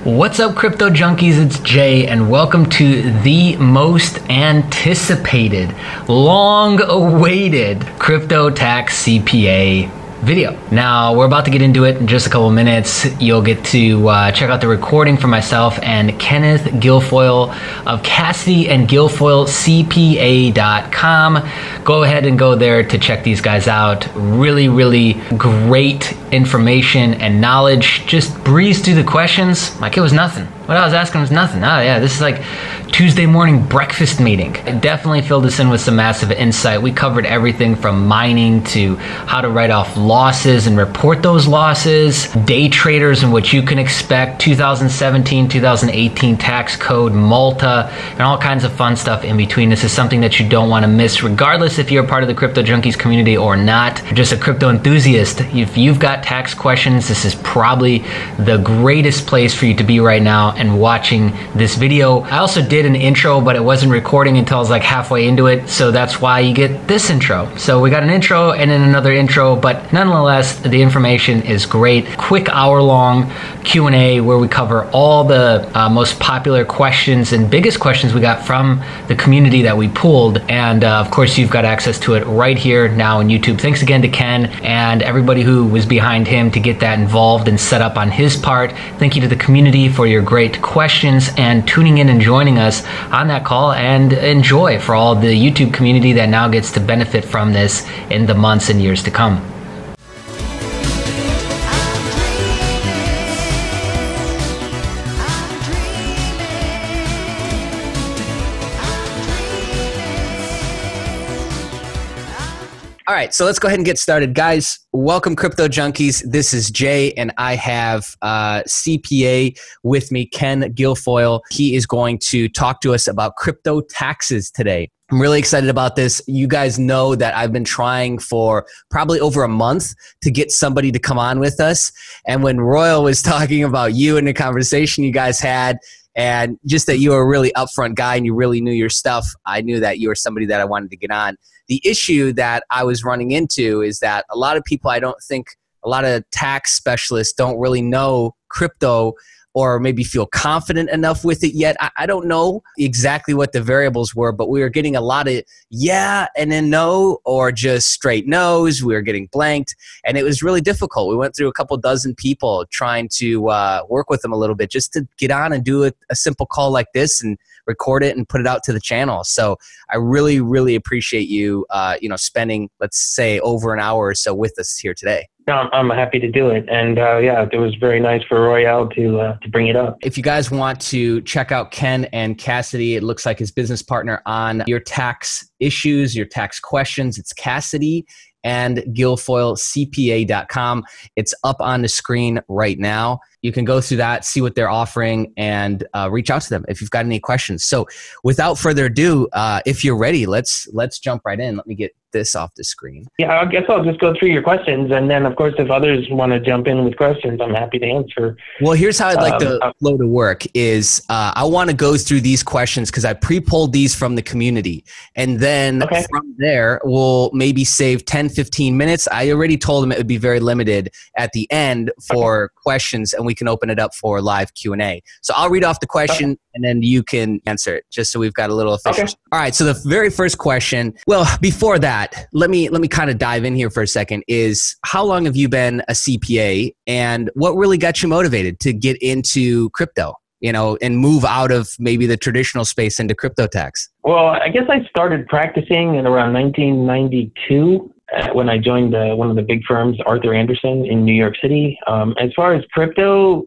What's up, crypto junkies? It's Jay, and welcome to the most anticipated, long-awaited Crypto Tax CPA video. Now, we're about to get into it in just a couple minutes. You'll get to check out the recording for myself and Kenneth Guilfoyle of Cassidy and Guilfoyle CPA.com. Go ahead and go there to check these guys out. Really, really great information and knowledge. Just breeze through the questions like it was nothing. What I was asking was nothing. Oh yeah, this is like Tuesday morning breakfast meeting. It definitely filled us in with some massive insight. We covered everything from mining to how to write off losses and report those losses, day traders and what you can expect, 2017, 2018 tax code, Malta, and all kinds of fun stuff in between. This is something that you don't want to miss, regardless if you're a part of the Crypto Junkies community or not. You're just a crypto enthusiast. If you've got tax questions, this is probably the greatest place for you to be right now and watching this video. I also did an intro, but it wasn't recording until I was like halfway into it, so that's why you get this intro. So we got an intro and then another intro, but nonetheless, the information is great. Quick hour-long Q&A where we cover all the most popular questions and biggest questions we got from the community that we pulled, and of course, you've got access to it right here now on YouTube. Thanks again to Ken and everybody who was behind him to get that involved and set up on his part. Thank you to the community for your great questions and tuning in and joining us on that call, and enjoy for all the YouTube community that now gets to benefit from this in the months and years to come. All right, so let's go ahead and get started. Guys, welcome Crypto Junkies. This is Jay, and I have CPA with me, Ken Guilfoyle. He is going to talk to us about crypto taxes today. I'm really excited about this. You guys know that I've been trying for probably over a month to get somebody to come on with us. And when Royal was talking about you and the conversation you guys had, and just that you were a really upfront guy and you really knew your stuff, I knew that you were somebody that I wanted to get on. The issue that I was running into is that a lot of people, I don't think a lot of tax specialists don't really know crypto or maybe feel confident enough with it yet. I don't know exactly what the variables were, but we were getting a lot of yeah and then no, or just straight no's. We were getting blanked, and it was really difficult. We went through a couple dozen people trying to work with them a little bit just to get on and do a simple call like this and record it and put it out to the channel. So I really, really appreciate you, spending, let's say, over an hour or so with us here today. No, I'm happy to do it. And yeah, it was very nice for Royale to bring it up. If you guys want to check out Ken and Cassidy, it looks like his business partner on your tax issues, your tax questions, it's Cassidy and Guilfoyle CPA.com. It's up on the screen right now. You can go through that, see what they're offering, and reach out to them if you've got any questions. So without further ado, if you're ready, let's jump right in. Let me get this off the screen. Yeah, I guess I'll just go through your questions. And then, of course, if others want to jump in with questions, I'm happy to answer. Well, here's how I'd like the flow to work is I want to go through these questions because I pre-pulled these from the community. And then from there, we'll maybe save 10, 15 minutes. I already told them it would be very limited at the end for questions, and we can open it up for live Q&A. So I'll read off the question and then you can answer it, just so we've got a little official. All right, so the very first question, well, before that, let me kind of dive in here for a second, is how long have you been a CPA, and what really got you motivated to get into crypto, and move out of maybe the traditional space into crypto tax? Well, I guess I started practicing in around 1992. When I joined one of the big firms, Arthur Andersen in New York City. As far as crypto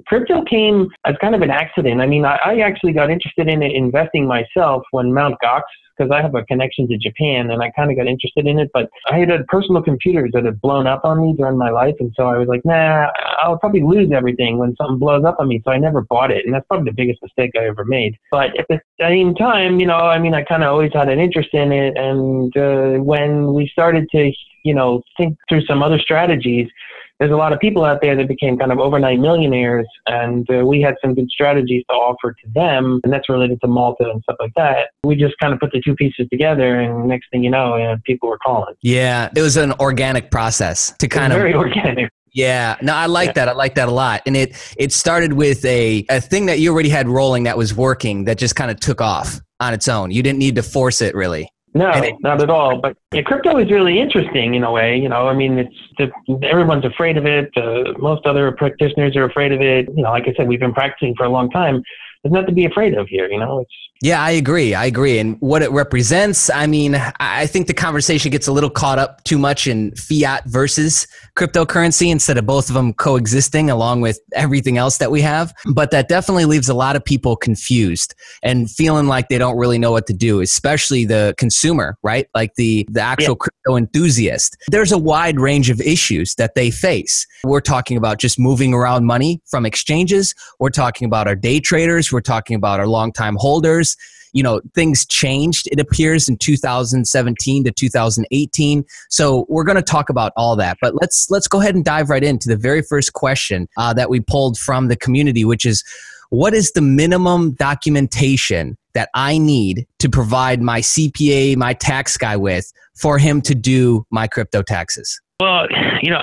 came as kind of an accident. I mean, I actually got interested in investing myself when Mt. Gox, because I have a connection to Japan, and I kind of got interested in it, but I had personal computers that had blown up on me during my life, and so I was like, nah, I'll probably lose everything when something blows up on me, so I never bought it, and that's probably the biggest mistake I ever made. But at the same time, I kind of always had an interest in it, and when we started to think through some other strategies, there's a lot of people out there that became kind of overnight millionaires, and we had some good strategies to offer to them, and that's related to Malta and stuff like that. We just kind of put the two pieces together, and next thing you know, people were calling. Yeah, it was an organic process to kind of very organic. Yeah, no, I like that. I like that a lot. And it started with a thing that you already had rolling that was working that just kind of took off on its own. You didn't need to force it really. No, not at all. But yeah, crypto is really interesting in a way. I mean, everyone's afraid of it. Most other practitioners are afraid of it. Like I said, we've been practicing for a long time. There's nothing to be afraid of here. Yeah, I agree. And what it represents, I mean, I think the conversation gets a little caught up too much in fiat versus cryptocurrency instead of both of them coexisting along with everything else that we have. But that definitely leaves a lot of people confused and feeling like they don't really know what to do, especially the consumer, right? Like the actual crypto enthusiast. There's a wide range of issues that they face. We're talking about just moving around money from exchanges. We're talking about our day traders. We're talking about our longtime holders. Things changed, it appears, in 2017 to 2018. So we're going to talk about all that. But let's go ahead and dive right into the very first question that we pulled from the community, which is, what is the minimum documentation that I need to provide my CPA, my tax guy with, for him to do my crypto taxes? Well,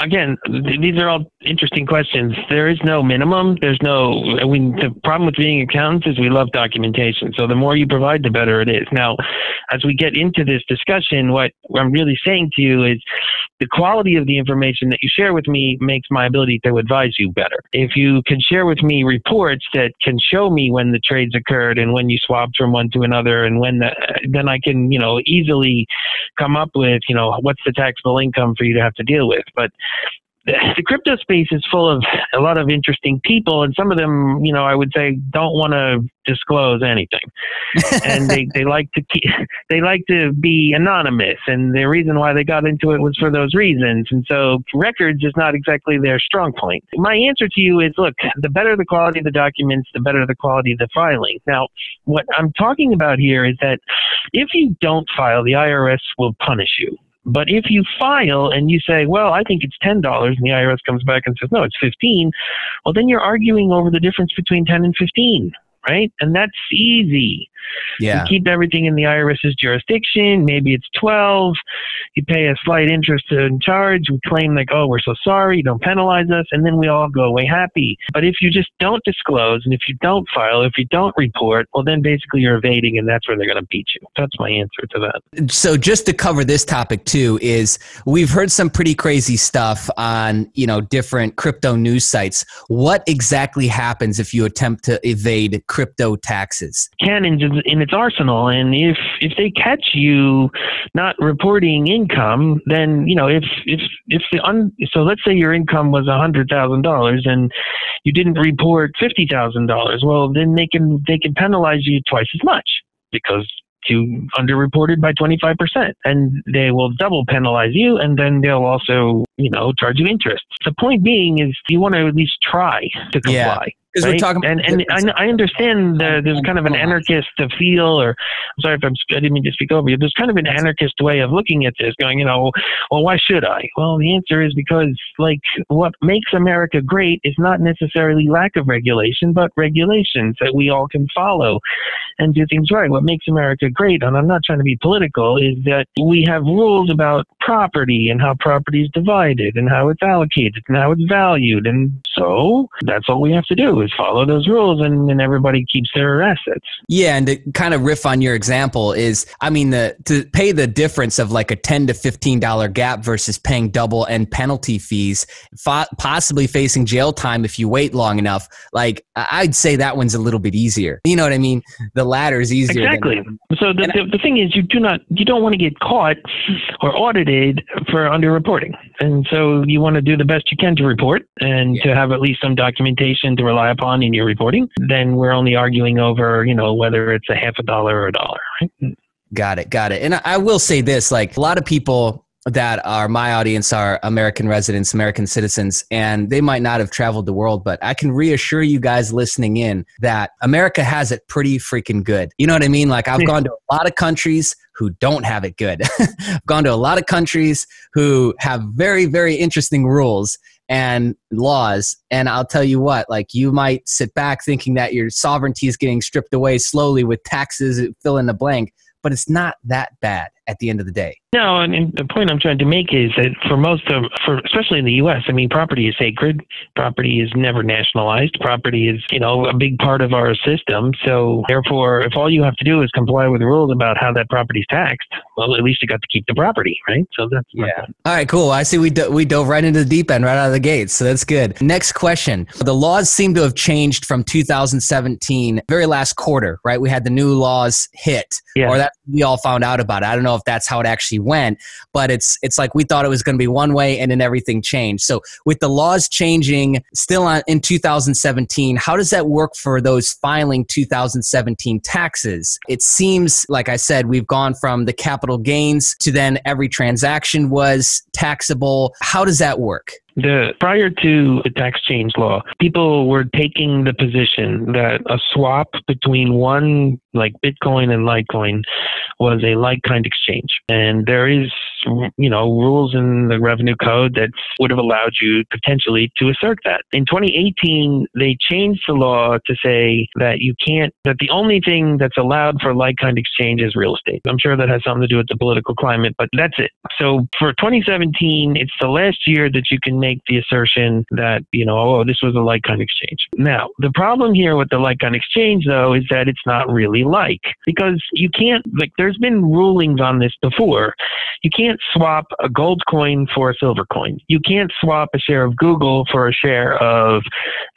again, these are all interesting questions. There is no minimum. The problem with being accountants is we love documentation. So the more you provide, the better it is. Now, as we get into this discussion, what I'm really saying to you is the quality of the information that you share with me makes my ability to advise you better. If you can share with me reports that can show me when the trades occurred and when you swapped from one to another, and then I can, easily come up with, what's the taxable income for you to have to deal with. But the crypto space is full of a lot of interesting people, and some of them, I would say, don't want to disclose anything, and they like to be anonymous. And the reason why they got into it was for those reasons. And so, records is not exactly their strong point. My answer to you is, look, the better the quality of the documents, the better the quality of the filing. Now, what I'm talking about here is that if you don't file, the IRS will punish you. But if you file and you say, well, I think it's $10, and the IRS comes back and says, no, it's 15, well, then you're arguing over the difference between 10 and 15, right? And that's easy. Yeah. You keep everything in the IRS's jurisdiction. Maybe it's 12. You pay a slight interest in charge. We claim like, oh, we're so sorry. Don't penalize us. And then we all go away happy. But if you just don't disclose, and if you don't file, if you don't report, well, then basically you're evading, and that's where they're going to beat you. That's my answer to that. So just to cover this topic too, is we've heard some pretty crazy stuff on, different crypto news sites. What exactly happens if you attempt to evade crypto taxes? Cannons in its arsenal, and if they catch you not reporting income, then so let's say your income was $100,000 and you didn't report $50,000. Well, then they can penalize you twice as much because you underreported by 25%, and they will double penalize you, and then they'll also charge you interest. The point being is you want to at least try to comply. Yeah. Right? We're talking I understand there's kind of an anarchist feel, or I'm sorry if I didn't mean to speak over you. There's kind of an anarchist way of looking at this, going, well, why should I? Well, the answer is because, what makes America great is not necessarily lack of regulation, but regulations that we all can follow and do things right. What makes America great, and I'm not trying to be political, is that we have rules about property and how property is divided and how it's allocated and how it's valued. And so that's all we have to do is follow those rules, and everybody keeps their assets. Yeah, and to kind of riff on your example is, to pay the difference of like a $10 to $15 gap versus paying double and penalty fees, possibly facing jail time if you wait long enough, I'd say that one's a little bit easier. You know what I mean? The latter is easier. Exactly. So the thing is, you don't want to get caught or audited for underreporting. And so you want to do the best you can to report and to have at least some documentation to rely upon in your reporting. Then we're only arguing over, whether it's a half a dollar or a dollar. Right? Got it. And I will say this, a lot of people that are my audience are American residents, American citizens, and they might not have traveled the world, but I can reassure you guys listening in that America has it pretty freaking good. You know what I mean? I've gone to a lot of countries who don't have it good. I've gone to a lot of countries who have very, very interesting rules and laws. And I'll tell you what, you might sit back thinking that your sovereignty is getting stripped away slowly with taxes, fill in the blank, but it's not that bad. at the end of the day. No, and the point I'm trying to make is that especially in the U.S., I mean, property is sacred. Property is never nationalized. Property is, a big part of our system. So therefore, if all you have to do is comply with the rules about how that property is taxed, well, at least you got to keep the property, right? So that's my point. All right, cool. I see we dove right into the deep end right out of the gate, so that's good. Next question. The laws seem to have changed from 2017, very last quarter, right? We had the new laws hit, or that we all found out about it. I don't know if that's how it actually went, but it's like we thought it was going to be one way and then everything changed. So with the laws changing still in 2017, how does that work for those filing 2017 taxes? It seems, like I said, we've gone from the capital gains to then every transaction was taxable. How does that work? Prior to the tax change law, people were taking the position that a swap between one, like Bitcoin and Litecoin, was a like-kind exchange. And there is, rules in the revenue code that would have allowed you potentially to assert that. In 2018, they changed the law to say that that the only thing that's allowed for like-kind exchange is real estate. I'm sure that has something to do with the political climate, but that's it. So for 2017, it's the last year that you can make the assertion that, this was a like-kind exchange. Now, the problem here with the like-kind exchange, though, is that it's not really like, because you can't, there's been rulings on this before. You can't swap a gold coin for a silver coin. You can't swap a share of Google for a share of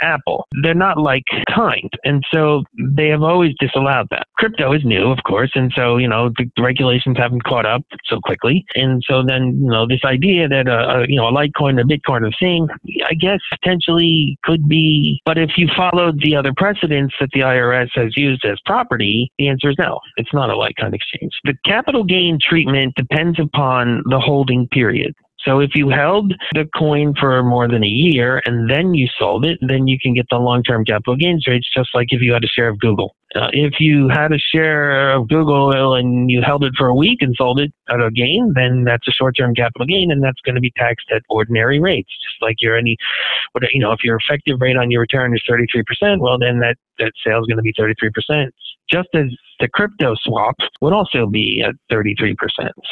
Apple. They're not like kind. And so they have always disallowed that. Crypto is new, of course. And so, the regulations haven't caught up so quickly. And so then, this idea that a Litecoin and a Bitcoin are the same, I guess potentially could be. But if you followed the other precedents that the IRS has used as property, the answer is no. It's not a like-kind exchange. The capital gain treatment depends upon the holding period. So if you held the coin for more than a year and then you sold it, then you can get the long-term capital gains rates, just like if you had a share of Google. If you had a share of Google and you held it for a week and sold it at a gain, then that's a short-term capital gain, and that's going to be taxed at ordinary rates, just like if your effective rate on your return is 33%, well, then that sale is going to be 33%. Just as the crypto swap would also be at 33%.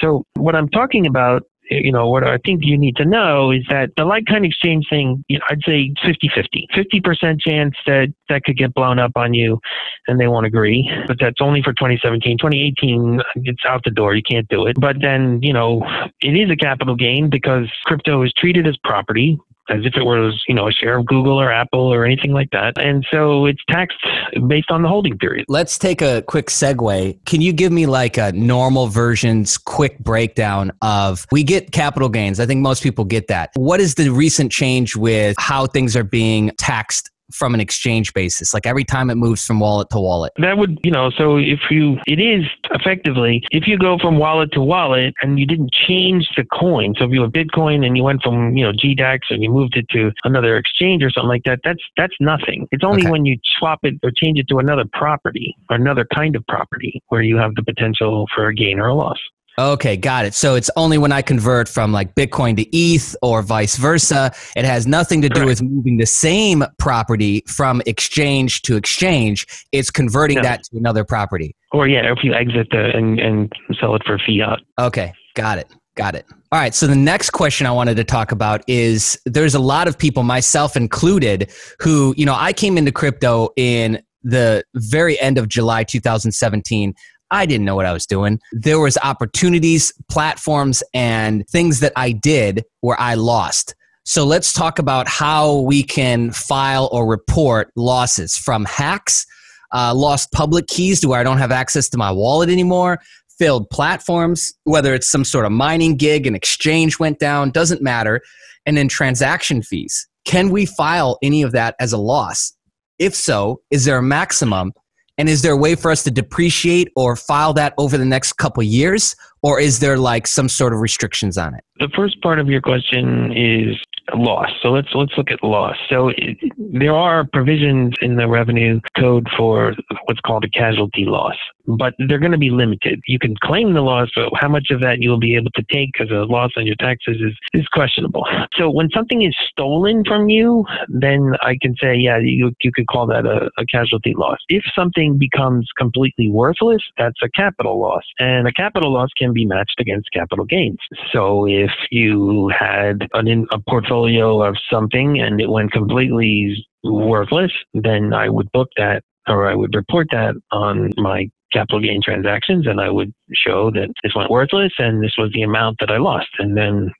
So what I'm talking about, what I think you need to know is that the like-kind exchange thing, I'd say 50-50. 50% chance that could get blown up on you and they won't agree. But that's only for 2017. 2018, it's out the door. You can't do it. But then, it is a capital gain because crypto is treated as property, as if it was, a share of Google or Apple or anything like that. And so it's taxed based on the holding period. Let's take a quick segue. Can you give me like a normal version's quick breakdown of, we get capital gains. I think most people get that. What is the recent change with how things are being taxed from an exchange basis, like every time it moves from wallet to wallet? That would, so it is effectively, if you go from wallet to wallet and you didn't change the coin, so if you have Bitcoin and you went from, GDAX and you moved it to another exchange or something like that, that's nothing. It's only when you swap it or change it to another property or another kind of property where you have the potential for a gain or a loss. Okay, got it. So it's only when I convert from like Bitcoin to ETH or vice versa. It has nothing to do with moving the same property from exchange to exchange. It's converting that to another property. Or if you exit and sell it for fiat. Okay, got it. All right, so the next question I wanted to talk about is there's a lot of people, myself included, who, I came into crypto in the very end of July 2017. I didn't know what I was doing. There was opportunities, platforms, and things that I did where I lost. So let's talk about how we can file or report losses from hacks, lost public keys to where I don't have access to my wallet anymore, failed platforms, whether it's some sort of mining gig, an exchange went down, doesn't matter, and then transaction fees. Can we file any of that as a loss? If so, is there a maximum? And is there a way for us to depreciate or file that over the next couple of years? Or is there like some sort of restrictions on it? The first part of your question is loss. So let's look at loss. So there are provisions in the revenue code for what's called a casualty loss. but they're going to be limited. You can claim the loss, but how much of that you'll be able to take as a loss on your taxes is questionable. So when something is stolen from you, then I can say, yeah, you could call that a casualty loss. If something becomes completely worthless, that's a capital loss. And a capital loss can be matched against capital gains. So if you had a portfolio of something and it went completely worthless, then I would book that, or I would report that on my capital gain transactions, and I would show that this went worthless and this was the amount that I lost. And then,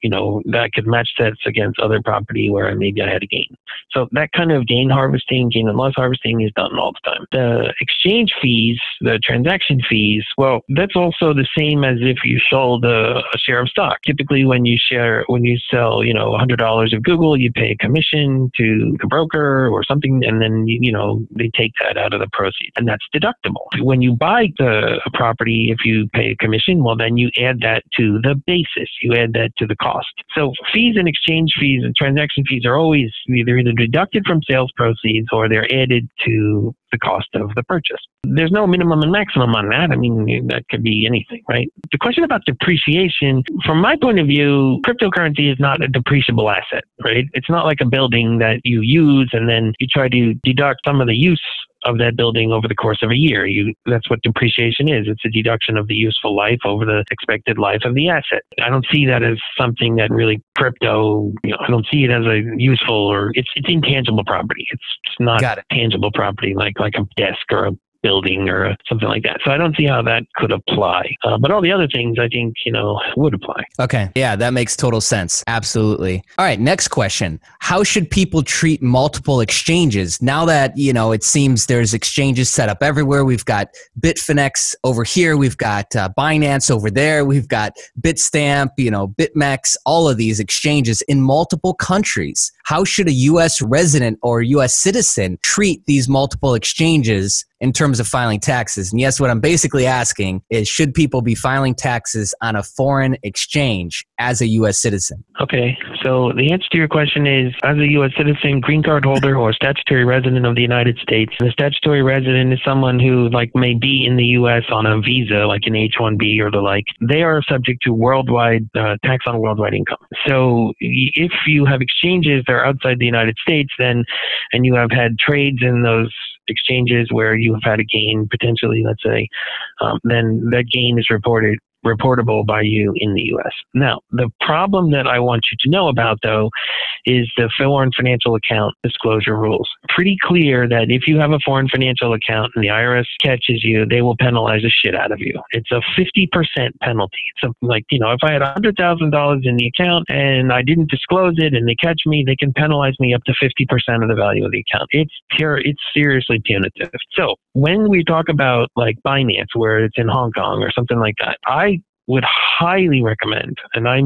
that could match that against other property where maybe I had a gain. So that kind of gain harvesting, gain and loss harvesting is done all the time. The exchange fees, the transaction fees, well, that's also the same as if you sold a share of stock. Typically when you sell, $100 of Google, you pay a commission to the broker or something, and then, they take that out of the proceeds, and that's deductible. When you buy the property, if you pay a commission, well, then you add that to the basis. You add that to the cost. So fees and exchange fees and transaction fees are always either deducted from sales proceeds or they're added to the cost of the purchase. There's no minimum and maximum on that. I mean, that could be anything, right? The question about depreciation, from my point of view, cryptocurrency is not a depreciable asset, right? It's not like a building that you use and then you try to deduct some of the use of that building over the course of a year. That's what depreciation is. It's a deduction of the useful life over the expected life of the asset. I don't see that as something that really crypto, I don't see it as a useful, or it's intangible property. It's not tangible property like a desk or a building or something like that. So I don't see how that could apply. But all the other things I think, would apply. Okay. Yeah, that makes total sense. Absolutely. All right. Next question. How should people treat multiple exchanges? Now that, it seems there's exchanges set up everywhere. We've got Bitfinex over here. We've got Binance over there. We've got Bitstamp, BitMEX, all of these exchanges in multiple countries. How should a U.S. resident or U.S. citizen treat these multiple exchanges in terms of filing taxes? And yes, what I'm basically asking is, should people be filing taxes on a foreign exchange as a U.S. citizen? Okay, so the answer to your question is, as a U.S. citizen, green card holder, or statutory resident of the United States. And a statutory resident is someone who may be in the U.S. on a visa, like an H-1B or the like. They are subject to worldwide tax on worldwide income. So if you have exchanges that are outside the United States, and you have had trades in those exchanges where you have had a gain, potentially, let's say, then that gain is reportable by you in the U.S. Now, the problem that I want you to know about, though, is the foreign financial account disclosure rules. Pretty clear that if you have a foreign financial account and the IRS catches you, they will penalize the shit out of you. It's a 50% penalty. It's something like, if I had $100,000 in the account and I didn't disclose it and they catch me, they can penalize me up to 50% of the value of the account. It's seriously punitive. So when we talk about like Binance, where it's in Hong Kong or something like that, I would highly recommend, and I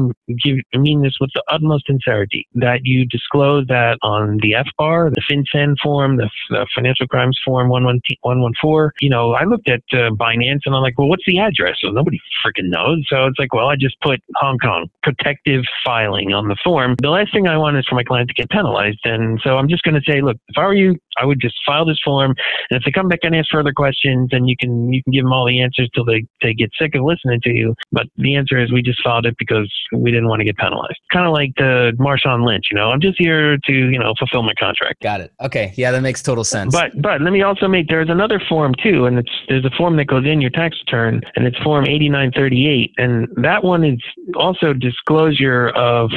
mean this with the utmost sincerity, that you disclose that on the FBAR, the FinCEN form, the Financial Crimes Form 114. I looked at Binance and I'm like, well, what's the address? So nobody freaking knows. So it's like, well, I just put Hong Kong, protective filing on the form. The last thing I want is for my client to get penalized. And so I'm just going to say, look, if I were you, I would just file this form. And if they come back and ask further questions, then you can give them all the answers till they get sick of listening to you. But the answer is we just filed it because we didn't want to get penalized. Kind of like the Marshawn Lynch, I'm just here to, fulfill my contract. Got it. Okay. Yeah, that makes total sense. But let me also there's another form too, and there's a form that goes in your tax return, and it's Form 8938. And that one is also disclosure of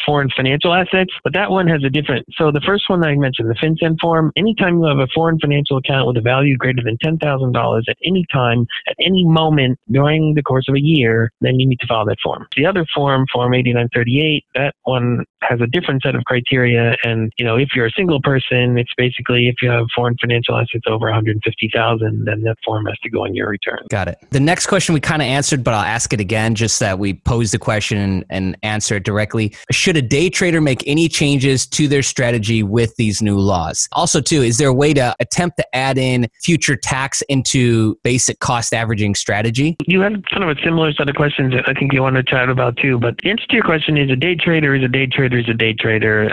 foreign financial assets, but that one has a different. So the first one that I mentioned, the FinCEN form, anytime you have a foreign financial account with a value greater than $10,000 at any time, at any moment during the course of a year, then you need to file that form. The other form, Form 8938, that one has a different set of criteria. And, if you're a single person, it's basically if you have foreign financial assets over $150,000, then that form has to go on your return. Got it. The next question we kind of answered, but I'll ask it again, just that we pose the question and answer it directly. Should a day trader make any changes to their strategy with these new laws? Also, too, too, is there a way to attempt to add in future tax into basic cost averaging strategy? You had kind of a similar set of questions that I think you want to chat about too. But the answer to your question is a day trader is a day trader is a day trader.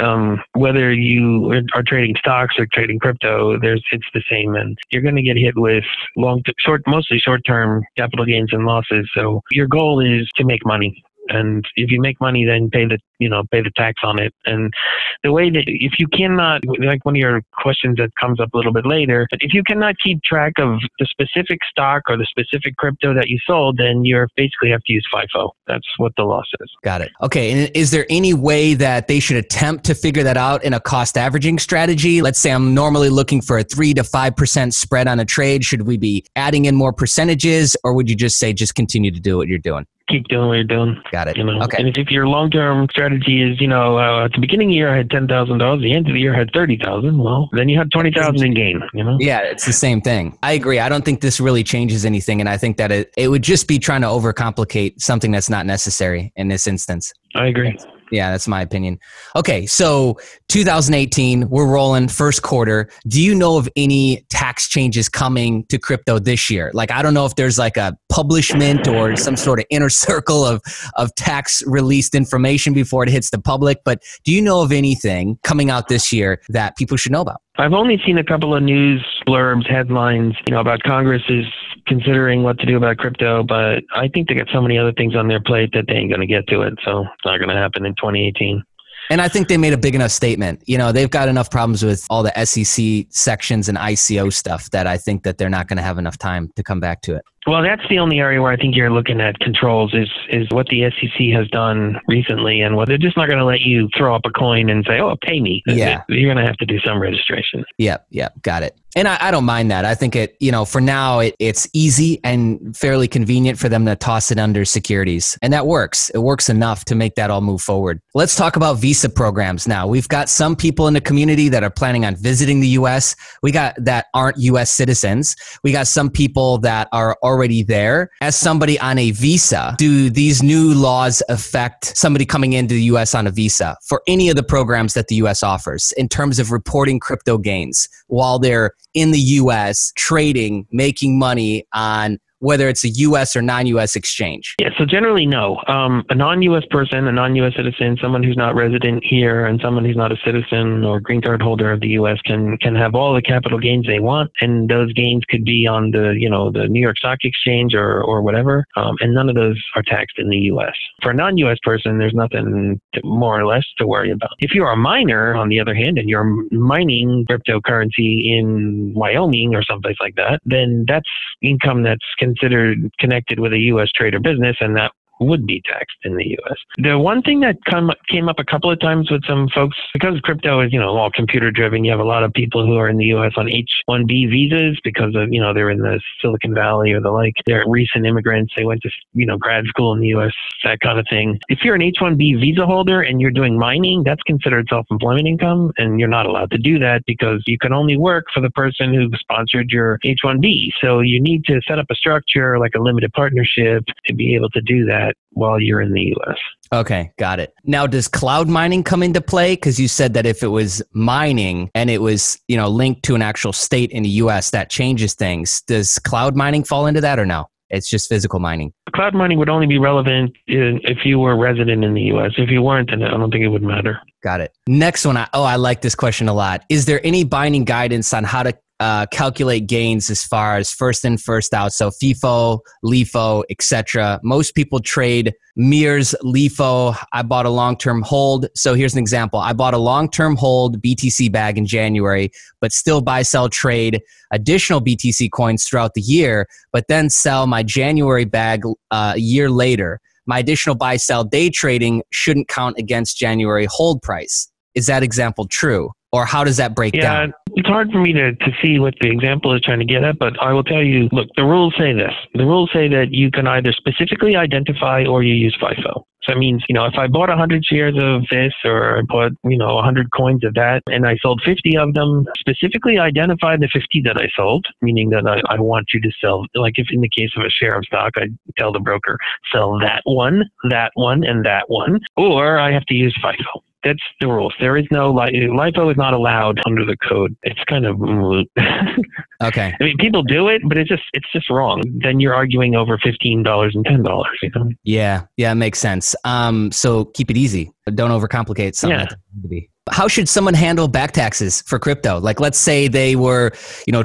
Whether you are trading stocks or trading crypto, it's the same. And you're going to get hit with mostly short-term capital gains and losses. So your goal is to make money. And if you make money, then pay the tax on it. And the way that if you cannot, like one of your questions that comes up a little bit later, but if you cannot keep track of the specific stock or the specific crypto that you sold, then you basically have to use FIFO. That's what the law says. Got it. Okay. And is there any way that they should attempt to figure that out in a cost averaging strategy? Let's say I'm normally looking for a 3 to 5% spread on a trade. Should we be adding in more percentages, or would you just say just continue to do what you're doing? Keep doing what you're doing. Got it. Okay. And if your long-term strategy is, at the beginning of the year I had $10,000, the end of the year I had $30,000, well, then you had $20,000 in gain, Yeah, it's the same thing. I agree. I don't think this really changes anything, and I think that it would just be trying to overcomplicate something that's not necessary in this instance. I agree. Yeah, that's my opinion. Okay, so 2018, we're rolling first quarter. Do you know of any tax changes coming to crypto this year? Like, I don't know if there's like a publishment or some sort of inner circle of tax released information before it hits the public, but do you know of anything coming out this year that people should know about? I've only seen a couple of news blurbs, headlines, about Congress is considering what to do about crypto, but I think they got so many other things on their plate that they ain't going to get to it. So it's not going to happen in 2018. And I think they made a big enough statement. They've got enough problems with all the SEC sections and ICO stuff that I think that they're not going to have enough time to come back to it. Well, that's the only area where I think you're looking at controls is what the SEC has done recently, and what they're just not going to let you throw up a coin and say, "Oh, pay me." Yeah, you're going to have to do some registration. Yep, got it. And I don't mind that. I think for now it's easy and fairly convenient for them to toss it under securities, and that works. It works enough to make that all move forward. Let's talk about visa programs now. We've got some people in the community that are planning on visiting the U.S. We got that aren't U.S. citizens. We got some people that are already there. As somebody on a visa, do these new laws affect somebody coming into the U.S. on a visa for any of the programs that the U.S. offers in terms of reporting crypto gains while they're in the U.S. trading, making money on whether it's a U.S. or non-U.S. exchange? Yeah, so generally no. A non-U.S. person, a non-U.S. citizen, someone who's not resident here, and someone who's not a citizen or green card holder of the U.S. can have all the capital gains they want, and those gains could be on the New York Stock Exchange or whatever, and none of those are taxed in the U.S. For a non-U.S. person, there's nothing more or less to worry about. If you're a miner, on the other hand, and you're mining cryptocurrency in Wyoming or someplace like that, then that's income that's considered connected with a U.S. trade or business, and that would be taxed in the U.S. The one thing that came up a couple of times with some folks, because crypto is, all computer driven, you have a lot of people who are in the U.S. on H-1B visas because of, they're in the Silicon Valley or the like. They're recent immigrants. They went to, grad school in the U.S., that kind of thing. If you're an H-1B visa holder and you're doing mining, that's considered self-employment income, and you're not allowed to do that because you can only work for the person who sponsored your H-1B. So you need to set up a structure like a limited partnership to be able to do that while you're in the U.S. Okay, got it. Now, does cloud mining come into play? Because you said that if it was mining and it was, linked to an actual state in the U.S., that changes things. Does cloud mining fall into that or no? It's just physical mining. Cloud mining would only be relevant if you were resident in the U.S. If you weren't, then I don't think it would matter. Got it. Next one. I like this question a lot. Is there any binding guidance on how to calculate gains as far as first in, first out? So FIFO, LIFO, etc. Most people trade mirrors, LIFO. I bought a long-term hold. So here's an example. I bought a long-term hold BTC bag in January, but still buy, sell, trade additional BTC coins throughout the year, but then sell my January bag a year later. My additional buy, sell, day trading shouldn't count against January hold price. Is that example true? Or how does that break down? Yeah, it's hard for me to see what the example is trying to get at, but I will tell you, look, the rules say this. The rules say that you can either specifically identify or you use FIFO. So it means, if I bought 100 shares of this or I bought, 100 coins of that and I sold 50 of them, specifically identify the 50 that I sold, meaning that I want you to sell, like if in the case of a share of stock, I tell the broker, sell that one, and that one, or I have to use FIFO. That's the rules. There is no LIFO is not allowed under the code. It's kind of moot. Okay. I mean, people do it, but it's just wrong. Then you're arguing over $15 and $10. You know? Yeah, it makes sense. So keep it easy. Don't overcomplicate something. Yeah. That doesn't need to be. How should someone handle back taxes for crypto? Like, let's say they were,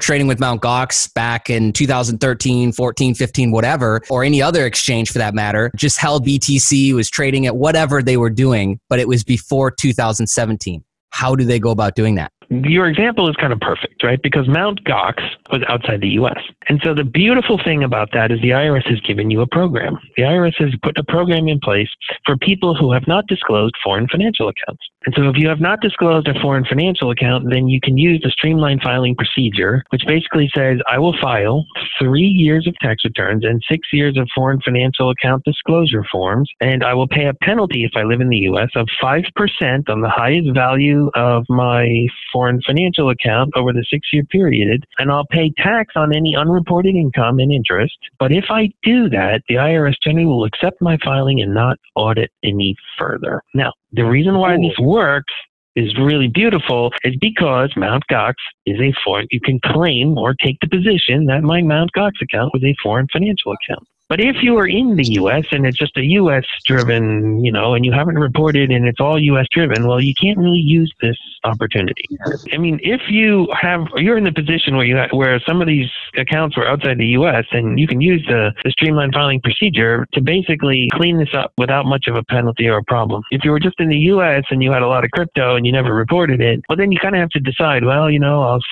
trading with Mt. Gox back in 2013, 14, 15, whatever, or any other exchange for that matter, just held BTC, was trading at whatever they were doing, but it was before 2017. How do they go about doing that? Your example is kind of perfect, right? Because Mt. Gox was outside the U.S. And so the beautiful thing about that is the IRS has given you a program. The IRS has put a program in place for people who have not disclosed foreign financial accounts. And so if you have not disclosed a foreign financial account, then you can use the streamlined filing procedure, which basically says, I will file 3 years of tax returns and 6 years of foreign financial account disclosure forms, and I will pay a penalty if I live in the U.S. of 5% on the highest value of my foreign financial account over the 6-year period, and I'll pay tax on any unreported income and interest. But if I do that, the IRS generally will accept my filing and not audit any further. Now, the reason why this works is really beautiful is because Mt. Gox is a foreign, you can claim or take the position that my Mt. Gox account was a foreign financial account. But if you are in the U.S. and it's just a U.S. driven, and you haven't reported and it's all U.S. driven, well, you can't really use this opportunity. I mean, if you're in the position where some of these accounts were outside the U.S. and you can use the streamlined filing procedure to basically clean this up without much of a penalty or a problem. If you were just in the U.S. and you had a lot of crypto and you never reported it, well, then you kind of have to decide, well,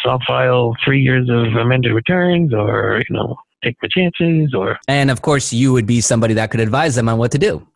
I'll file 3 years of amended returns or, take my chances, and of course you would be somebody that could advise them on what to do.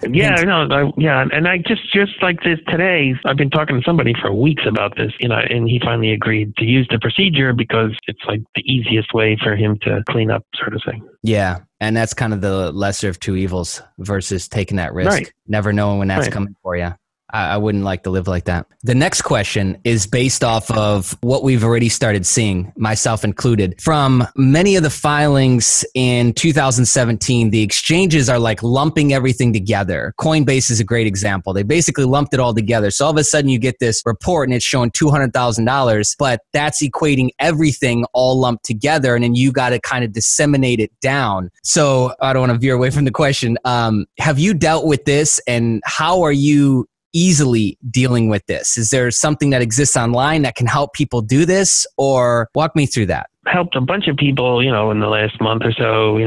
And I just like this today, I've been talking to somebody for weeks about this, and he finally agreed to use the procedure because it's like the easiest way for him to clean up, sort of thing. Yeah, and that's kind of the lesser of two evils versus taking that risk, right. Never knowing when that's coming for you. I wouldn't like to live like that. The next question is based off of what we've already started seeing, myself included. From many of the filings in 2017, the exchanges are like lumping everything together. Coinbase is a great example. They basically lumped it all together. So all of a sudden you get this report and it's showing $200,000, but that's equating everything all lumped together. And then you got to kind of disseminate it down. So I don't want to veer away from the question. Have you dealt with this, and how are you easily dealing with this? Is there something that exists online that can help people do this, or walk me through that? Helped a bunch of people, in the last month or so,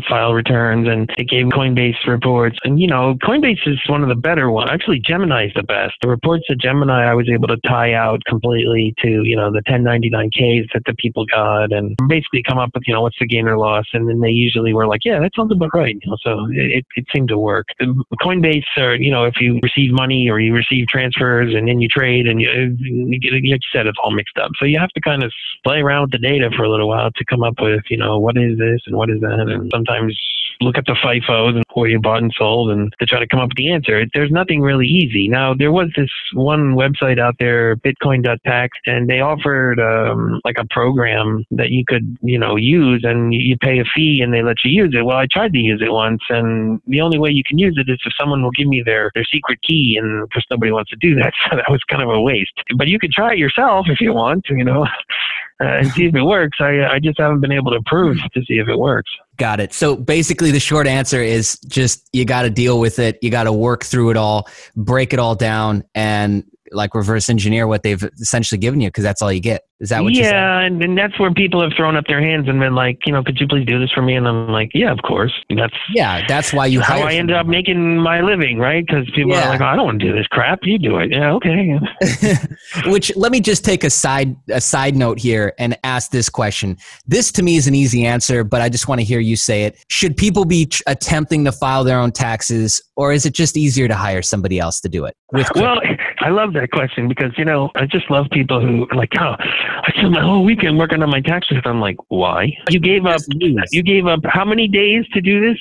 file returns, and it gave Coinbase reports. And, Coinbase is one of the better ones. Actually, Gemini is the best. The reports at Gemini, I was able to tie out completely to, the 1099Ks that the people got, and basically come up with, what's the gain or loss. And then they usually were like, yeah, that sounds about right. So it seemed to work. Coinbase, if you receive money or you receive transfers and then you trade and you get, like you said, it's all mixed up. So you have to kind of play around with the data for a little while to come up with, what is this and what is that, and sometimes look at the FIFOs and where you bought and sold and to try to come up with the answer. There's nothing really easy. Now, there was this one website out there, bitcoin.tax, and they offered like a program that you could, use, and you pay a fee and they let you use it. Well, I tried to use it once, and the only way you can use it is if someone will give me their secret key, and of course nobody wants to do that, so that was kind of a waste. But you could try it yourself if you want, and see if it works. I just haven't been able to prove to see if it works. Got it. So basically the short answer is just you got to deal with it. You got to work through it all, break it all down, and like reverse engineer what they've essentially given you, because that's all you get. Is that what you're saying? Yeah, and that's where people have thrown up their hands and been like, could you please do this for me? And I'm like, yeah, of course. That's why you how I ended up making my living, right? Because people are like, I don't want to do this crap. You do it. Yeah, okay. Which, let me just take a side note here and ask this question. This to me is an easy answer, but I just want to hear you say it. Should people be attempting to file their own taxes, or is it just easier to hire somebody else to do it? Well, I love that question because, I just love people who are like, I spent my whole weekend working on my taxes. I'm like, why? You gave up how many days to do this?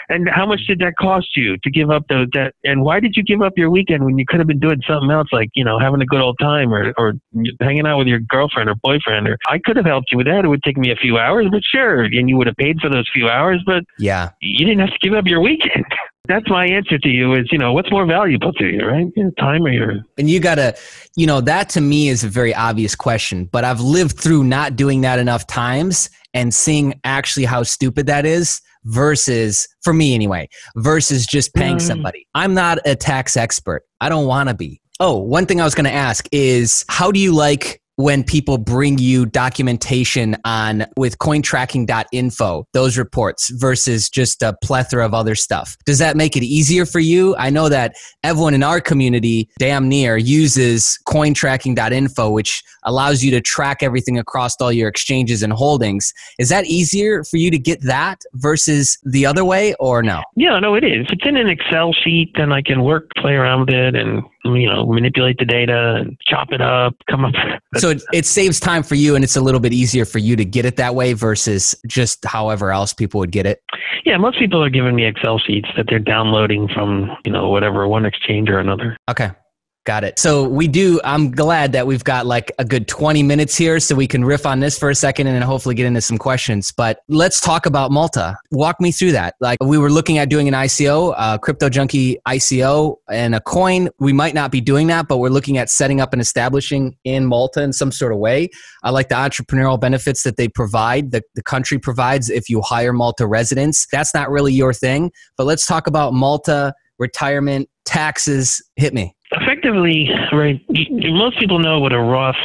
And how much did that cost you to give up that? And why did you give up your weekend when you could have been doing something else, like, having a good old time or hanging out with your girlfriend or boyfriend? Or I could have helped you with that. It would take me a few hours, but sure. And you would have paid for those few hours, but yeah, you didn't have to give up your weekend. That's my answer to you is, what's more valuable to you, right? Time or your... And you gotta, that to me is a very obvious question, but I've lived through not doing that enough times and seeing actually how stupid that is versus, for me anyway, versus just paying somebody. I'm not a tax expert. I don't want to be. Oh, one thing I was going to ask is, how do you like when people bring you documentation on with cointracking.info, those reports versus just a plethora of other stuff? Does that make it easier for you? I know that everyone in our community damn near uses cointracking.info, which allows you to track everything across all your exchanges and holdings. Is that easier for you to get that versus the other way, or no? Yeah, no, it is. If it's in an Excel sheet, then I can play around with it and, manipulate the data and chop it up, come up. So it saves time for you, and it's a little bit easier for you to get it that way versus just however else people would get it. Yeah, most people are giving me Excel sheets that they're downloading from, whatever, one exchange or another. Okay. Got it. So I'm glad that we've got like a good 20 minutes here so we can riff on this for a second and then hopefully get into some questions. But let's talk about Malta. Walk me through that. Like, we were looking at doing an ICO, Crypto Junkie ICO and a coin. We might not be doing that, but we're looking at setting up and establishing in Malta in some sort of way. I like the entrepreneurial benefits that they provide, the country provides if you hire Malta residents. That's not really your thing, but let's talk about Malta, retirement, taxes. Hit me. Effectively, right, most people know what a Roth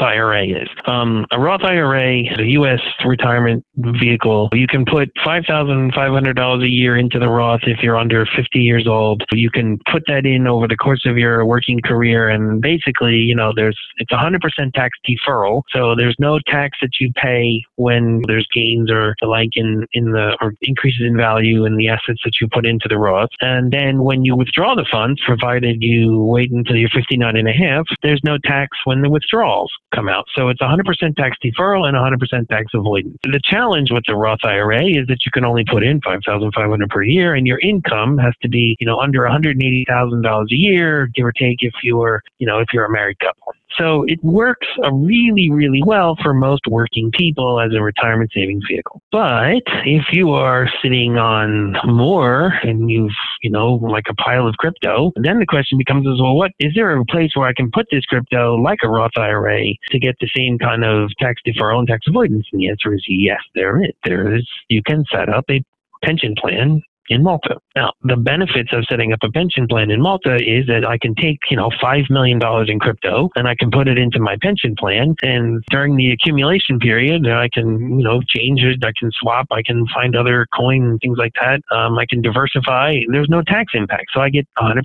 IRA is. A Roth IRA is a U.S. retirement vehicle. You can put $5,500 a year into the Roth if you're under 50 years old. You can put that in over the course of your working career, and basically, it's 100% tax deferral. So there's no tax that you pay when there's gains or the like in the or increases in value in the assets that you put into the Roth. And then when you withdraw the funds, provided you wait until you're 59 and a half, there's no tax when the withdrawals come out. So it's 100% tax deferral and 100% tax avoidance. The challenge with the Roth IRA is that you can only put in $5,500 per year, and your income has to be, under $180,000 a year, give or take, if you're a married couple. So it works really, really well for most working people as a retirement savings vehicle. But if you are sitting on more and you've, like a pile of crypto, then the question becomes well, is there a place where I can put this crypto like a Roth IRA to get the same kind of tax deferral and tax avoidance? And the answer is yes, there is. You can set up a pension plan in Malta. Now, the benefits of setting up a pension plan in Malta is that I can take, $5 million in crypto and I can put it into my pension plan. And during the accumulation period, I can, change it. I can swap. I can find other coin and things like that. I can diversify. There's no tax impact. So I get 100%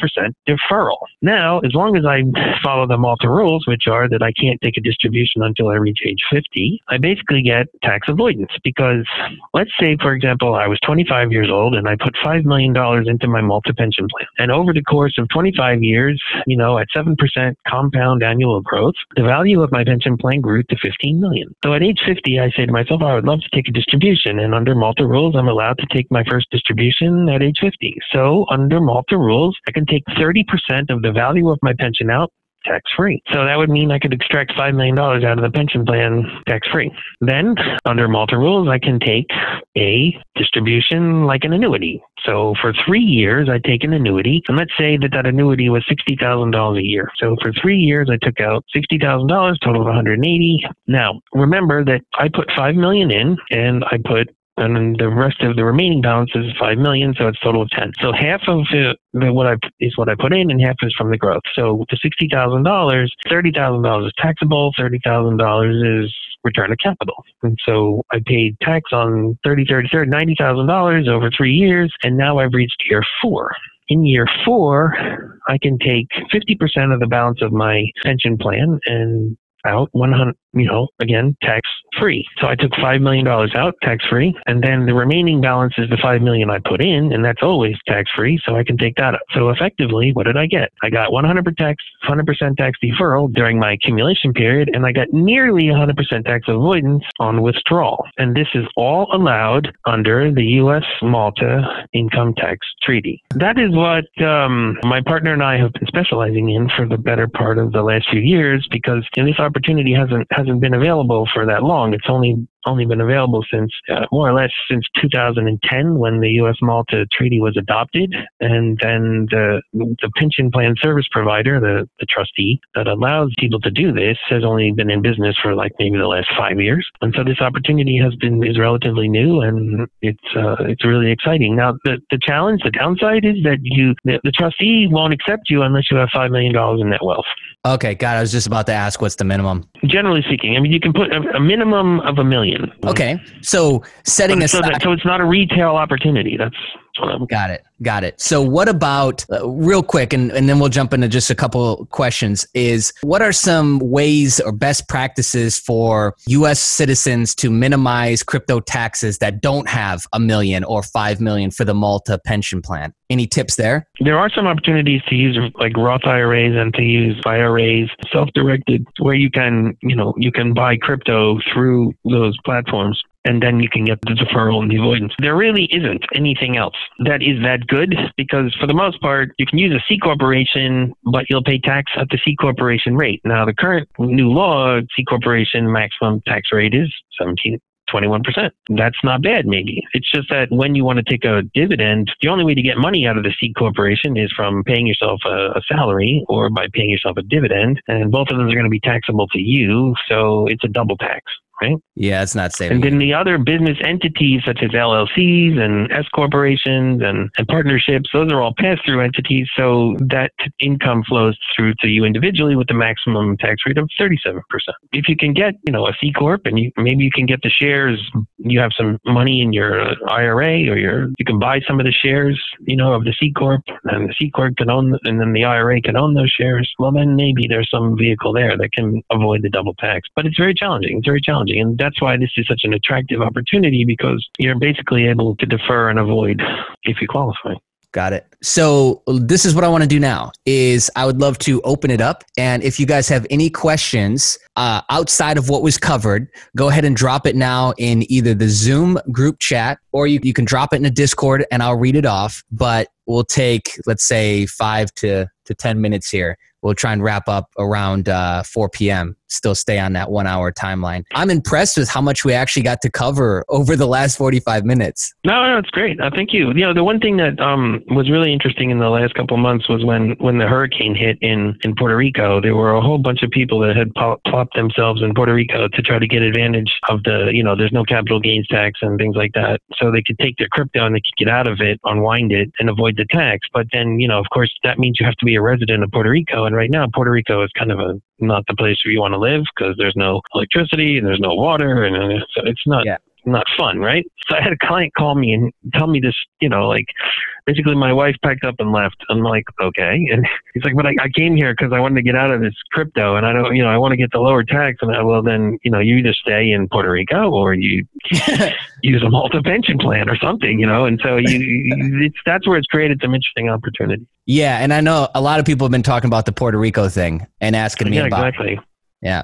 deferral. Now, as long as I follow the Malta rules, which are that I can't take a distribution until I reach age 50, I basically get tax avoidance because let's say, for example, I was 25 years old and I put $5 million into my Malta pension plan. And over the course of 25 years, at 7% compound annual growth, the value of my pension plan grew to $15 million. So at age 50, I say to myself, I would love to take a distribution. And under Malta rules, I'm allowed to take my first distribution at age 50. So under Malta rules, I can take 30% of the value of my pension out tax-free. So that would mean I could extract $5 million out of the pension plan tax-free. Then, under Malta rules, I can take a distribution like an annuity. So for 3 years, I take an annuity, and let's say that annuity was $60,000 a year. So for 3 years, I took out $60,000, total of $180,000. Now, remember that I put $5 million in, and then the rest of the remaining balance is $5 million, so it's a total of 10. So half of what I put in, and half is from the growth. So the $60,000, $30,000 is taxable, $30,000 is return of capital. And so I paid tax on $90,000 over 3 years, and now I've reached year 4. In year 4, I can take 50% of the balance of my pension plan and out 100, again, tax free. So I took $5 million out tax free, and then the remaining balance is the $5 million I put in, and that's always tax free. So I can take that out. So effectively, what did I get? I got 100% tax deferral during my accumulation period, and I got nearly 100% tax avoidance on withdrawal. And this is all allowed under the U.S. Malta Income Tax Treaty. That is what my partner and I have been specializing in for the better part of the last few years, because this opportunity hasn't been available for that long. It's only only been available since more or less since 2010 when the U.S. Malta Treaty was adopted. And then the pension plan service provider, the trustee that allows people to do this, has only been in business for like maybe the last 5 years. And so this opportunity is relatively new, and it's really exciting. Now, the challenge, the downside is that the trustee won't accept you unless you have $5 million in net wealth. Okay, God, I was just about to ask what's the minimum. Generally speaking, I mean, you can put a minimum of $1 million. Okay, so setting aside, so it's not a retail opportunity. That's what I'm. Got it. So what about, real quick, and then we'll jump into just a couple questions, is what are some ways or best practices for U.S. citizens to minimize crypto taxes that don't have $1 million or $5 million for the Malta pension plan? Any tips there? There are some opportunities to use like Roth IRAs and to use IRAs, self-directed, where you can buy crypto through those platforms. And then you can get the deferral and the avoidance. There really isn't anything else that is that good, because for the most part, you can use a C corporation, but you'll pay tax at the C corporation rate. Now, the current new law, C corporation maximum tax rate is 21%. That's not bad, maybe. It's just that when you want to take a dividend, the only way to get money out of the C corporation is from paying yourself a salary or by paying yourself a dividend. And both of those are going to be taxable to you. So it's a double tax. Right? Yeah, it's not safe. And then the other business entities such as LLCs and S corporations and partnerships, those are all pass-through entities. So that income flows through to you individually with the maximum tax rate of 37%. If you can get, a C corp, and maybe you can get the shares, you have some money in your IRA, or you can buy some of the shares, of the C corp, and the C corp can own, and then the IRA can own those shares. Well, then maybe there's some vehicle there that can avoid the double tax. But it's very challenging. It's very challenging. And that's why this is such an attractive opportunity, because you're basically able to defer and avoid if you qualify. Got it. So this is what I want to do now is I would love to open it up. And if you guys have any questions outside of what was covered, go ahead and drop it now in either the Zoom group chat, or you can drop it in a Discord and I'll read it off. But we'll take, let's say, 5 to 10 minutes here. We'll try and wrap up around 4 p.m. Still stay on that 1 hour timeline. I'm impressed with how much we actually got to cover over the last 45 minutes. No, it's great. Thank you. The one thing that was really interesting in the last couple of months was when the hurricane hit in Puerto Rico, there were a whole bunch of people that had plopped themselves in Puerto Rico to try to get advantage of there's no capital gains tax and things like that. So they could take their crypto and they could get out of it, unwind it, and avoid the tax. But then, of course, that means you have to be a resident of Puerto Rico. And right now, Puerto Rico is kind of not the place where you want to live, because there's no electricity and there's no water, and so it's not fun, right? So I had a client call me and tell me this, basically my wife packed up and left. I'm like, okay. And he's like, but I came here because I wanted to get out of this crypto, and I don't, I want to get the lower tax. And well, then, you either stay in Puerto Rico or you use a Malta pension plan or something, and so that's where it's created some interesting opportunities. Yeah. And I know a lot of people have been talking about the Puerto Rico thing and asking me about exactly. it. Yeah.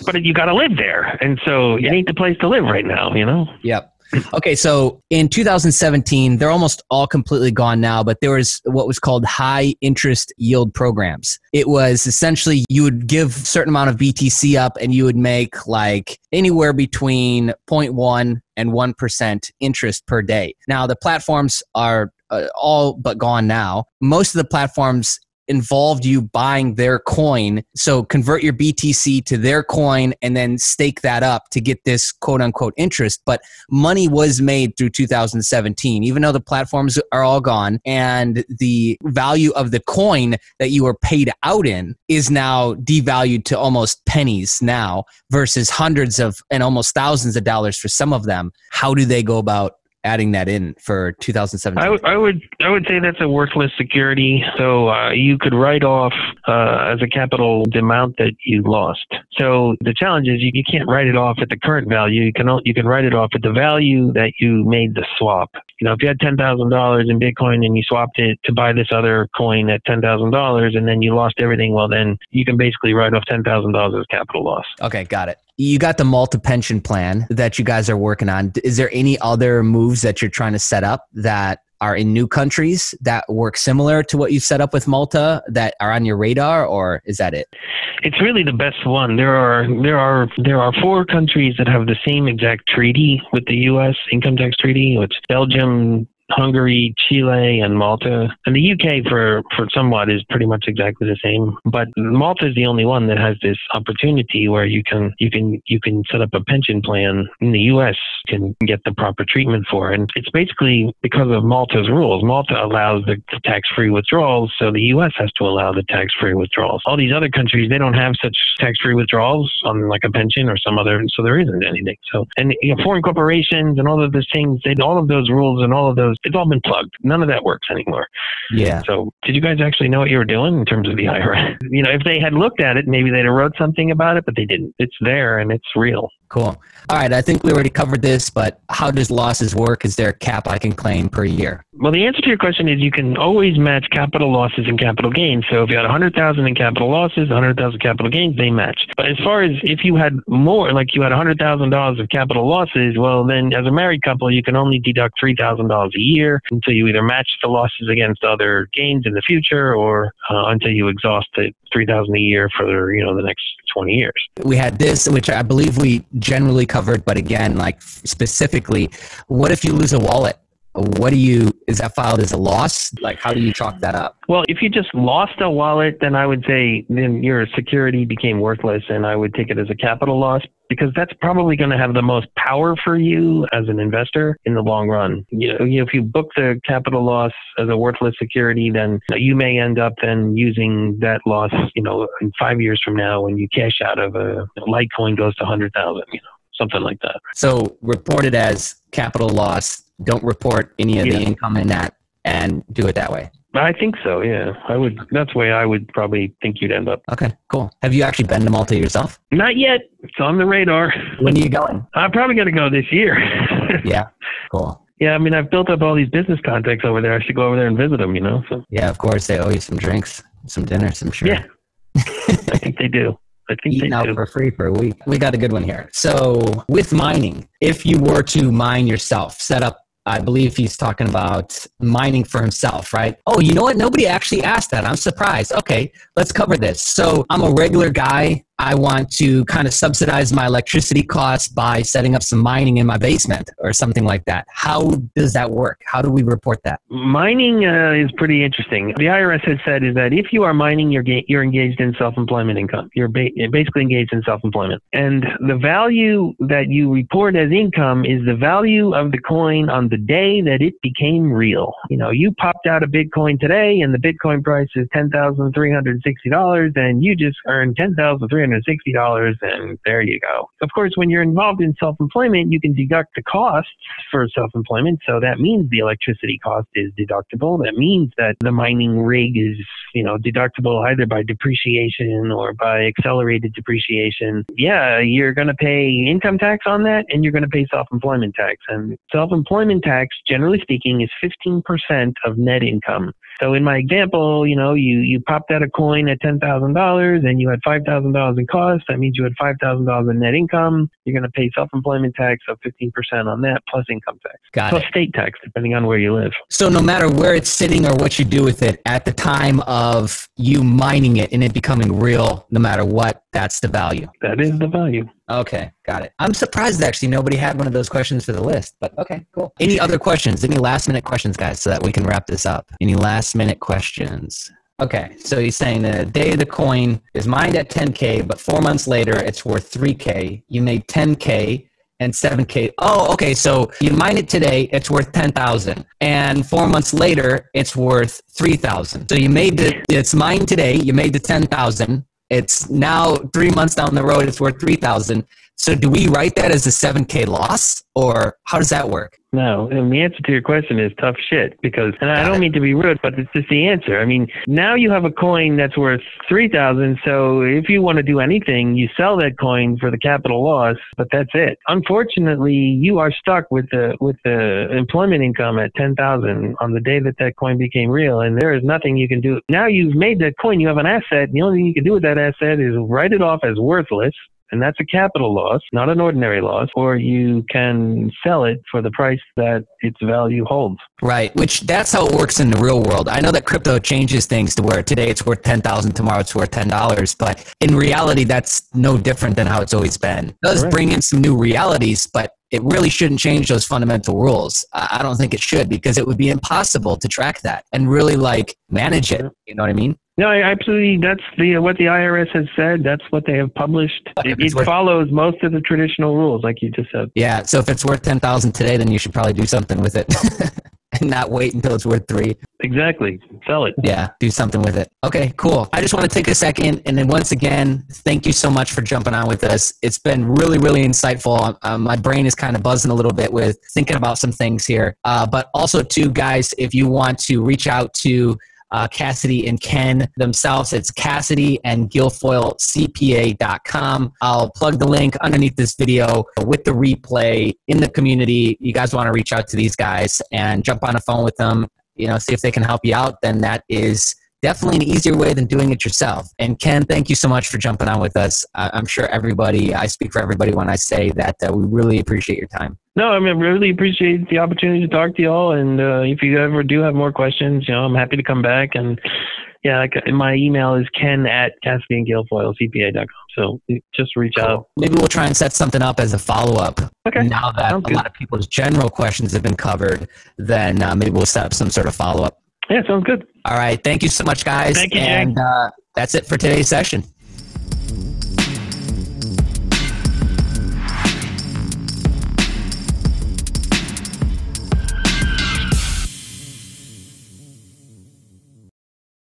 But you got to live there. And so it ain't the place to live right now, Yep. Okay. So in 2017, they're almost all completely gone now, but there was what was called high interest yield programs. It was essentially you would give a certain amount of BTC up and you would make like anywhere between 0.1 and 1% interest per day. Now the platforms are all but gone now. Most of the platforms involved you buying their coin. So convert your BTC to their coin and then stake that up to get this quote unquote interest. But money was made through 2017, even though the platforms are all gone, and the value of the coin that you were paid out in is now devalued to almost pennies now versus hundreds of and almost thousands of dollars for some of them. How do they go about adding that in for 2017? I would say that's a worthless security. So you could write off as a capital the amount that you lost. So the challenge is you can't write it off at the current value. You can write it off at the value that you made the swap. If you had $10,000 in Bitcoin and you swapped it to buy this other coin at $10,000 and then you lost everything, well, then you can basically write off $10,000 as capital loss. Okay, got it. You got the Malta pension plan that you guys are working on. Is there any other moves that you're trying to set up that are in new countries that work similar to what you've set up with Malta that are on your radar, or is that it? It's really the best one. There are 4 countries that have the same exact treaty with the U.S. income tax treaty. It's Belgium, Hungary, Chile, and Malta. And the UK for somewhat is pretty much exactly the same. But Malta is the only one that has this opportunity where you can set up a pension plan in the US, can get the proper treatment for. And it's basically because of Malta's rules. Malta allows the tax-free withdrawals, so the US has to allow the tax-free withdrawals. All these other countries, they don't have such tax-free withdrawals on like a pension or some other, so there isn't anything. So, and foreign corporations and all of those things, all of those rules and all of those, it's all been plugged. None of that works anymore. Yeah. So did you guys actually know what you were doing in terms of the IRS? If they had looked at it, maybe they'd have wrote something about it, but they didn't. It's there and it's real. Cool. All right. I think we already covered this, but how does losses work? Is there a cap I can claim per year? Well, the answer to your question is you can always match capital losses and capital gains. So if you had 100,000 in capital losses, 100,000 capital gains, they match. But as far as if you had more, like you had $100,000 of capital losses, well, then as a married couple, you can only deduct $3,000 a year until you either match the losses against other gains in the future or until you exhaust the $3,000 a year for the next 20 years. We had this, which I believe we generally covered, but again, like specifically, what if you lose a wallet? Is that filed as a loss? Like, how do you chalk that up? Well, if you just lost a wallet, then I would say then your security became worthless, and I would take it as a capital loss because that's probably going to have the most power for you as an investor in the long run. If you book the capital loss as a worthless security, then you may end up then using that loss, in 5 years from now when you cash out of Litecoin goes to 100,000, something like that. So report it as capital loss. Don't report any of the income in that and do it that way. I think so, yeah. That's the way I would probably think you'd end up. Okay, cool. Have you actually been to Malta yourself? Not yet. It's on the radar. When are you going? I'm probably going to go this year. Yeah, cool. Yeah, I've built up all these business contacts over there. I should go over there and visit them, So. Yeah, of course. They owe you some drinks, some dinners, I'm sure. Yeah, I think they do. Eating out for free for a week. We got a good one here. So with mining, if you were to mine yourself, set up, I believe he's talking about mining for himself, right? Oh, you know what? Nobody actually asked that. I'm surprised. Okay, let's cover this. So I'm a regular guy. I want to kind of subsidize my electricity costs by setting up some mining in my basement or something like that. How does that work? How do we report that? Mining is pretty interesting. The IRS has said is that if you are mining, you're engaged in self-employment income. You're basically engaged in self-employment. And the value that you report as income is the value of the coin on the day that it became real. You popped out a Bitcoin today and the Bitcoin price is $10,360 and you just earned $10,360 and there you go. Of course, when you're involved in self-employment, you can deduct the costs for self-employment. So that means the electricity cost is deductible. That means that the mining rig is, deductible either by depreciation or by accelerated depreciation. Yeah, you're going to pay income tax on that and you're going to pay self-employment tax. And self-employment tax, generally speaking, is 15% of net income. So in my example, you popped out a coin at $10,000 and you had $5,000 in cost. That means you had $5,000 in net income. You're going to pay self-employment tax of 15% on that plus income tax. Plus state tax, depending on where you live. So no matter where it's sitting or what you do with it, at the time of you mining it and it becoming real, no matter what, that's the value. That is the value. Okay, got it. I'm surprised actually nobody had one of those questions for the list, but okay, cool. Any other questions? Any last minute questions, guys, so that we can wrap this up? Any last minute questions? Okay, so he's saying the day the coin is mined at 10K, but 4 months later it's worth 3K. You made 10K and 7K. Oh, okay, so you mine it today, it's worth 10,000. And 4 months later, it's worth 3,000. So it's mined today, you made the 10,000. It's now 3 months down the road, it's worth 3,000. So do we write that as a 7K loss, or how does that work? No, and the answer to your question is tough shit because, and I don't mean to be rude, but it's just the answer. Now you have a coin that's worth 3,000. So if you want to do anything, you sell that coin for the capital loss, but that's it. Unfortunately, you are stuck with the employment income at 10,000 on the day that coin became real, and there is nothing you can do. Now you've made that coin, you have an asset, and the only thing you can do with that asset is write it off as worthless. and that's a capital loss, not an ordinary loss, or you can sell it for the price that its value holds. Right, which that's how it works in the real world. I know that crypto changes things to where today it's worth $10,000, tomorrow it's worth $10, but in reality, that's no different than how it's always been. It does bring in some new realities, but it really shouldn't change those fundamental rules. I don't think it should, because it would be impossible to track that and really like manage it. You know what I mean? No, absolutely. That's what the IRS has said. That's what they have published. It follows most of the traditional rules, like you just said. Yeah. So if it's worth $10,000 today, then you should probably do something with it and not wait until it's worth $3,000. Exactly. Sell it. Yeah. Do something with it. Okay, cool. I just want to take a second. And then once again, thank you so much for jumping on with us. It's been really, really insightful. My brain is kind of buzzing a little bit with thinking about some things here. But also too, guys, if you want to reach out to Cassidy and Ken themselves, it's Cassidy and GuilfoyleCPA.com. I'll plug the link underneath this video with the replay in the community. You guys want to reach out to these guys and jump on a phone with them, see if they can help you out, then that is definitely an easier way than doing it yourself. And Ken, thank you so much for jumping on with us. I'm sure I speak for everybody when I say that we really appreciate your time. No, I really appreciate the opportunity to talk to y'all. And if you ever do have more questions, I'm happy to come back. And yeah, my email is ken@CassidyandGuilfoyleCPA.com. So just reach out. Maybe we'll try and set something up as a follow-up. Okay. Now that a lot of people's general questions have been covered, then maybe we'll set up some sort of follow-up. Yeah, sounds good. All right. Thank you so much, guys. Thank you, Jay. And that's it for today's session.